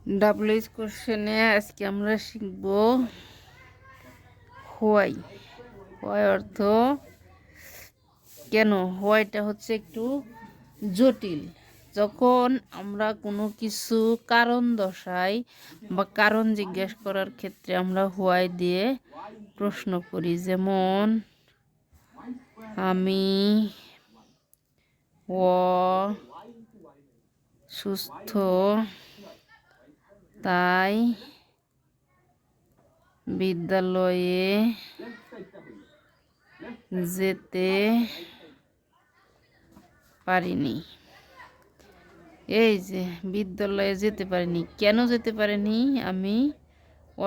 WH কোশ্চেনে আজকে আমরা শিখব হোয়াই। হোয়াই অর্থ কেন। হোয়াইটা হচ্ছে একটু জটিল। যখন আমরা কোনো কিছু কারণ দর্শাই বা কারণ জিজ্ঞেস করার ক্ষেত্রে আমরা হোয়াই দিয়ে প্রশ্ন করি। যেমন আমি অসুস্থ, তাই বিদ্যালয়ে যেতে পারিনি। এই যে বিদ্যালয়ে যেতে পারিনি, কেন যেতে পারিনি? আমি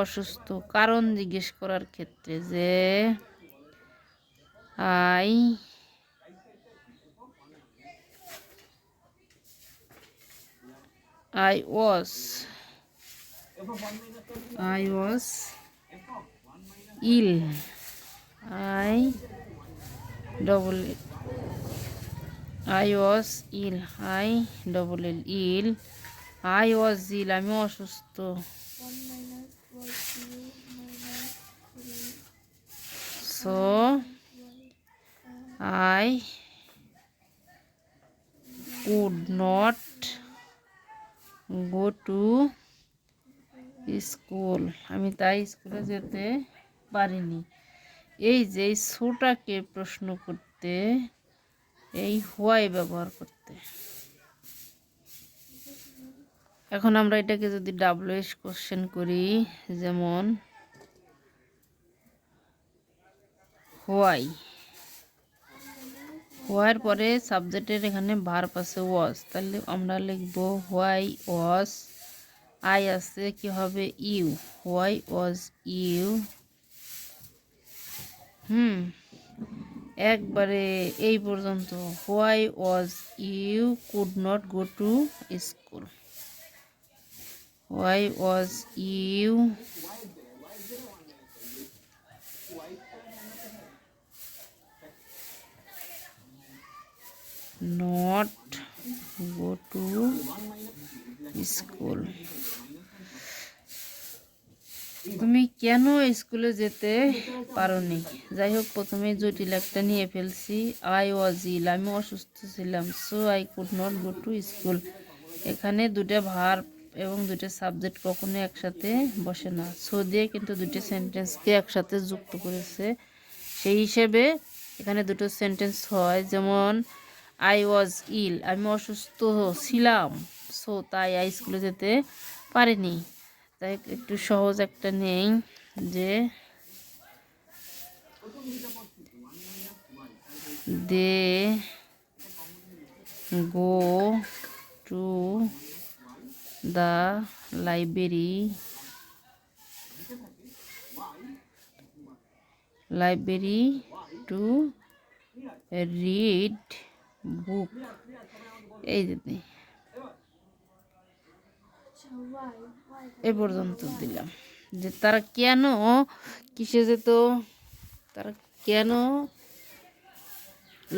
অসুস্থ। কারণ জিজ্ঞেস করার ক্ষেত্রে যে I was ill, I was ill, I was ill, আমি অসুস্থ। So I could not go to school, আমি তাই স্কুলে যেতে পারিনি। এই যে ছোটাকে প্রশ্ন করতে এই হোয়াই ব্যবহার করতে। এখন আমরা এটাকে যদি ডাব্লিউএইচ কোশ্চেন করি, যেমন হোয়াই, হোয়াইয়ের পরে সাবজেক্টের এখানে ভার্ব আছে ওয়াজ, তাহলে আমরা লিখব হোয়াই ওয়াজ। আই আছে কি হবে ইউ, হোয়াই ওয়াজ ইউ। একবারে এই পর্যন্ত, why was you could not go to school, why was you not go to school, তুমি কেন স্কুলে যেতে পারোনি। যাই হোক, প্রথমে জটিল একটা নিয়ে ফেলছি। আই ওয়াজ ইল, আমি অসুস্থ ছিলাম। So I could not go to school, এখানে দুটো ভার্ব এবং দুটো সাবজেক্ট কখনো একসাথে বসে না। সো দিয়ে কিন্তু দুটো সেন্টেন্সকে একসাথে যুক্ত করেছে, সেই হিসেবে এখানে দুটো সেন্টেন্স হয়। যেমন আই ওয়াজ ইল, আমি অসুস্থ ছিলাম। সো তাই আই স্কুলে যেতে পারিনি। তাই একটু সহজ একটা নেই, যে they go to the library to read book. এই যে এ পর্যন্ত দিলাম, যে তারা কেন কিসে যেত, তারা কেন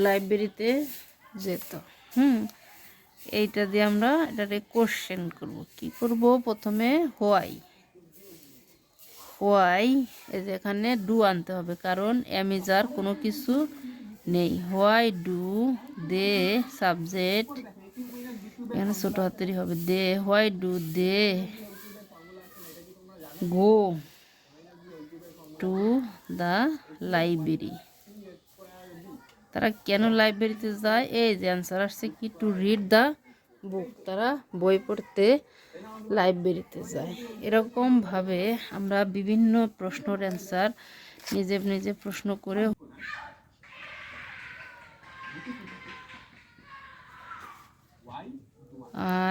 লাইব্রেরিতে যেত। এইটা দিয়ে আমরা এটাকে কোশ্চেন করব। কি করব? প্রথমে হোয়াই, এই যে এখানে ডু আনতে হবে, কারণ অ্যামিজার কোনো কিছু নেই। হোয়াই ডু দে, সাবজেক্ট এখানে ছোট হাতেরই হবে দে। Why do they go to the library, তারা কেন লাইব্রেরিতে যায়? এই যে অ্যান্সার আসছে কি, টু রিড দ্য বুক, তারা বই পড়তে লাইব্রেরিতে যায়। এরকমভাবে আমরা বিভিন্ন প্রশ্নের অ্যান্সার নিজে নিজে প্রশ্ন করে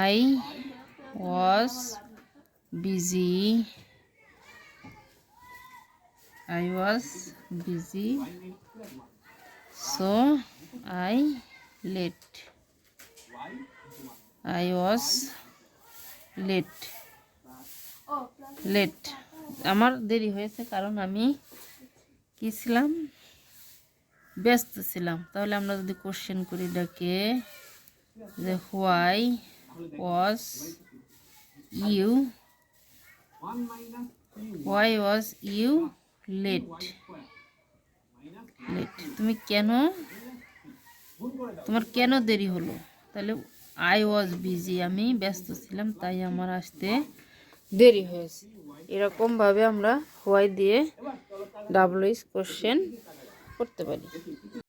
I was busy, so I late, I was late, আমার দেরি হয়েছে কারণ আমি কি ছিলাম, ব্যস্ত ছিলাম। তাহলে আমরা যদি কোশ্চেন করি ডাকে, যে why was you Why was you late? তুমি কেন, তোমার কেন দেরি হলো? তাহলে I was busy, আমি ব্যস্ত ছিলাম তাই আমার আসতে দেরি হয়েছে। এরকম ভাবে আমরা why দিয়ে WH কোশ্চেন করতে পারি।